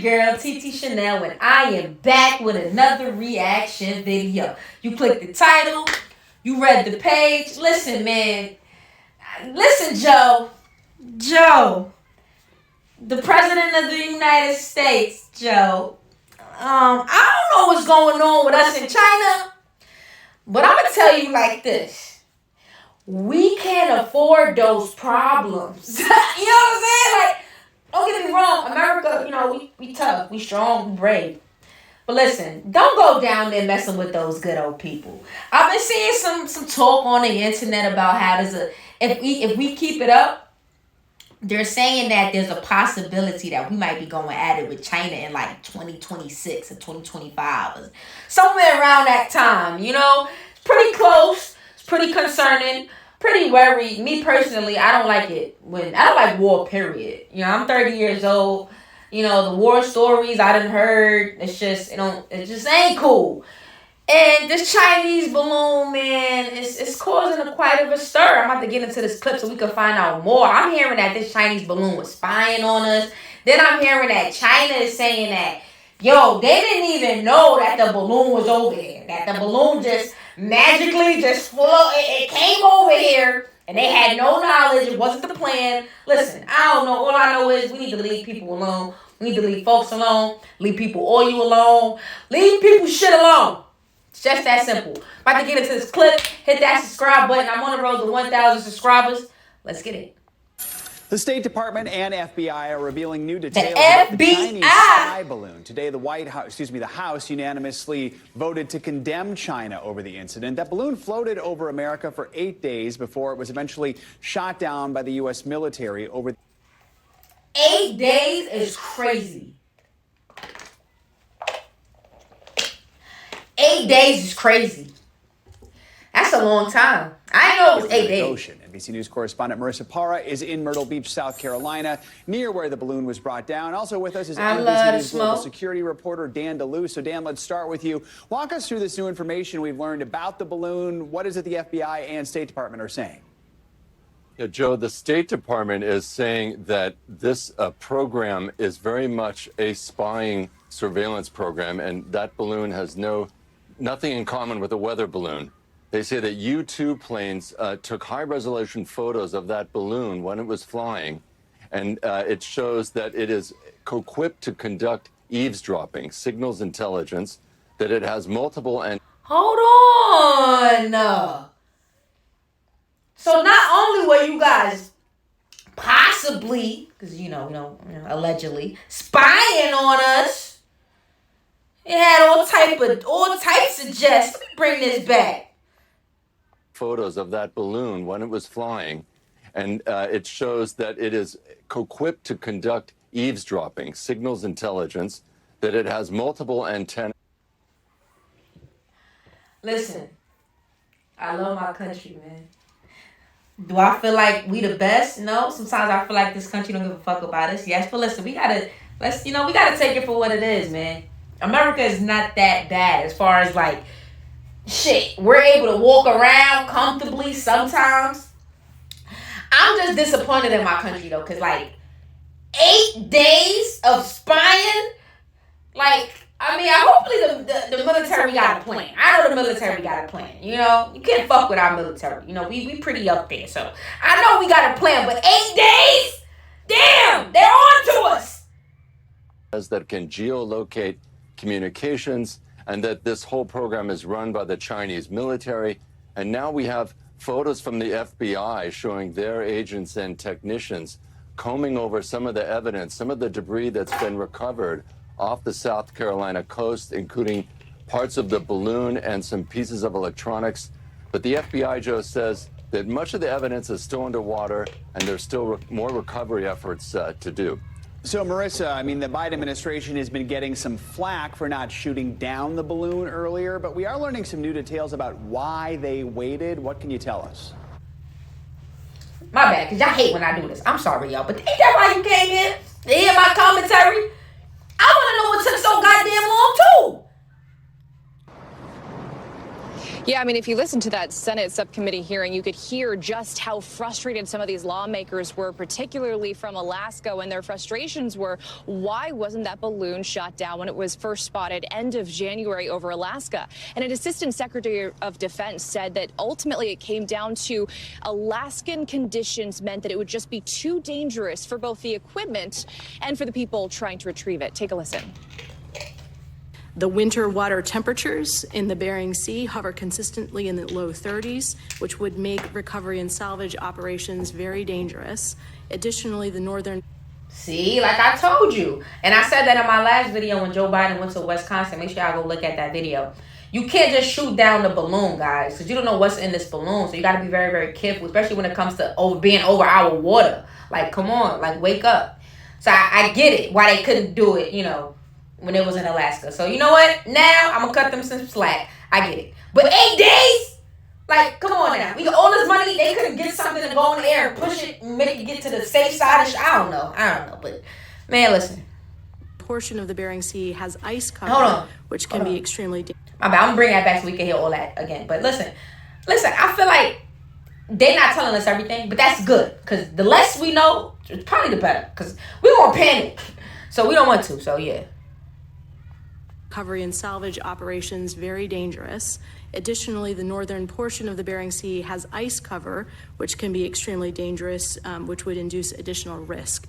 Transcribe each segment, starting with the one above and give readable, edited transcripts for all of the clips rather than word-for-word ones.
your girl, TT Shanell, and I am back with another reaction video. You clicked the title, you read the page. Listen, man. Listen, Joe, the President of the United States, Joe. I don't know what's going on with us in China, but I'm going to tell you like this. We can't afford those problems. You know what I'm saying? Like, don't get me wrong, America, we tough, we strong, we brave. But listen, don't go down there messing with those good old people. I've been seeing some talk on the internet about how if we keep it up, they're saying that there's a possibility that we might be going at it with China in like 2026 or 2025 or somewhere around that time. It's pretty close. It's pretty concerning. Pretty worried. Me personally, I don't like it. I don't like war, period. I'm 30 years old. The war stories I done heard, it just ain't cool. And this Chinese balloon, man, it's causing quite of a stir. I'm about to get into this clip so we can find out more. I'm hearing that this Chinese balloon was spying on us. Then I'm hearing that China is saying that, they didn't even know that the balloon was over here. That the balloon just magically just it came over here and they had no knowledge. It wasn't the plan. Listen, I don't know. All I know is we need to leave people alone. We need to leave folks alone. Leave people oil alone. Leave people shit alone. It's just that simple. About to get into this clip. Hit that subscribe button. I'm on the road to 1,000 subscribers. Let's get it. The State Department and FBI are revealing new details about the Chinese spy balloon. Today, the House unanimously voted to condemn China over the incident. That balloon floated over America for 8 days before it was eventually shot down by the U.S. military over. 8 days is crazy. 8 days is crazy. That's a long time. I know it was 8 days. Ocean. NBC News correspondent Marissa Parra is in Myrtle Beach, South Carolina, near where the balloon was brought down. Also with us is NBC News global security reporter Dan DeLue. So Dan, let's start with you. Walk us through this new information we've learned about the balloon. What is it the FBI and State Department are saying? Yeah, Joe, the State Department is saying that this program is very much a spying surveillance program, and that balloon has nothing in common with a weather balloon. They say that U-2 planes took high-resolution photos of that balloon when it was flying, and it shows that it is equipped to conduct eavesdropping, signals intelligence, that it has multiple and. Hold on. So not only were you guys possibly, because allegedly spying on us, it had all types of jest. Let me bring this back. Photos of that balloon when it was flying, and it shows that it is equipped to conduct eavesdropping, signals intelligence, that it has multiple antennas. Listen, I love my country, man. Do I feel like we the best? No. Sometimes I feel like this country don't give a fuck about us. Yes, but listen, we gotta take it for what it is, man. America is not that bad as far as like shit. We're able to walk around comfortably sometimes. I'm just disappointed in my country though, cause like 8 days of spying, hopefully the military got a plan. I know the military got a plan. You can't fuck with our military. We pretty up there. So I know we got a plan, but 8 days? Damn, they're on to us. That can geolocate communications, and that this whole program is run by the Chinese military. And now we have photos from the FBI showing their agents and technicians combing over some of the evidence, some of the debris that's been recovered off the South Carolina coast, including parts of the balloon and some pieces of electronics. But the FBI, Joe, says that much of the evidence is still underwater, and there's still more recovery efforts to do. So, Marissa, the Biden administration has been getting some flack for not shooting down the balloon earlier, but we are learning some new details about why they waited. What can you tell us? My bad, because y'all hate when I do this. I'm sorry, y'all, but ain't that why you came here? To hear my commentary? I want to know what took so goddamn long, too. Yeah, I mean, if you listen to that Senate subcommittee hearing, you could hear just how frustrated some of these lawmakers were, particularly from Alaska, when their frustrations were, why wasn't that balloon shot down when it was first spotted end of January over Alaska? And an assistant secretary of defense said that ultimately it came down to Alaskan conditions meant that it would just be too dangerous for both the equipment and for the people trying to retrieve it. Take a listen. The winter water temperatures in the Bering Sea hover consistently in the low 30s, which would make recovery and salvage operations very dangerous. Additionally, the northern... See, like I told you, and I said that in my last video when Joe Biden went to Wisconsin. Make sure y'all go look at that video. You can't just shoot down the balloon, guys, because you don't know what's in this balloon. So you got to be very, very careful, especially when it comes to being over our water. Like, come on, like, wake up. So I get it, why they couldn't do it, you know, when it was in Alaska. So you know what? Now I'm gonna cut them some slack. I get it. But 8 days? Like, come on now. We got all this money. They couldn't get something to go in the air and push it and make it get to the safe side. I don't know. But man, listen. Portion of the Bering Sea has ice cover, Hold on. which can be extremely dangerous. I'm gonna bring that back so we can hear all that again. But listen. I feel like they're not telling us everything, but that's good, because the less we know, it's probably the better. Because we won't panic, so we don't want to. So yeah. Recovery and salvage operations very dangerous. Additionally, the northern portion of the Bering Sea has ice cover, which can be extremely dangerous, which would induce additional risk.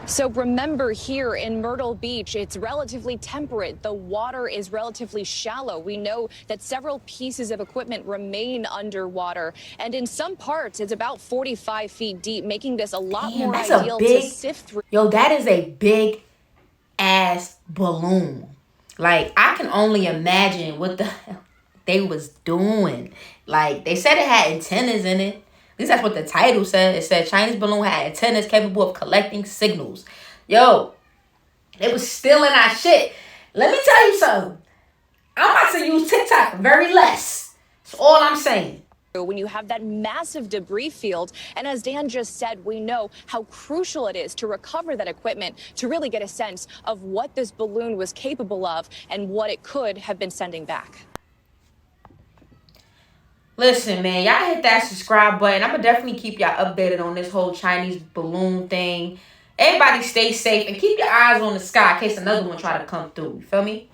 So remember, here in Myrtle Beach, it's relatively temperate. The water is relatively shallow. We know that several pieces of equipment remain underwater. And in some parts, it's about 45 feet deep, making this a lot more ideal to sift through. Yo, that is a big ass balloon. Like, I can only imagine what the hell they was doing. Like, they said it had antennas in it. At least that's what the title said. It said Chinese balloon had antennas capable of collecting signals. Yo, it was stealing our shit. Let me tell you something. I'm about to use TikTok very less. That's all I'm saying. When you have that massive debris field, and as Dan just said, we know how crucial it is to recover that equipment to really get a sense of what this balloon was capable of and what it could have been sending back. Listen, man, y'all hit that subscribe button. I'm going to definitely keep y'all updated on this whole Chinese balloon thing. Everybody stay safe and keep your eyes on the sky in case another one try to come through. You feel me?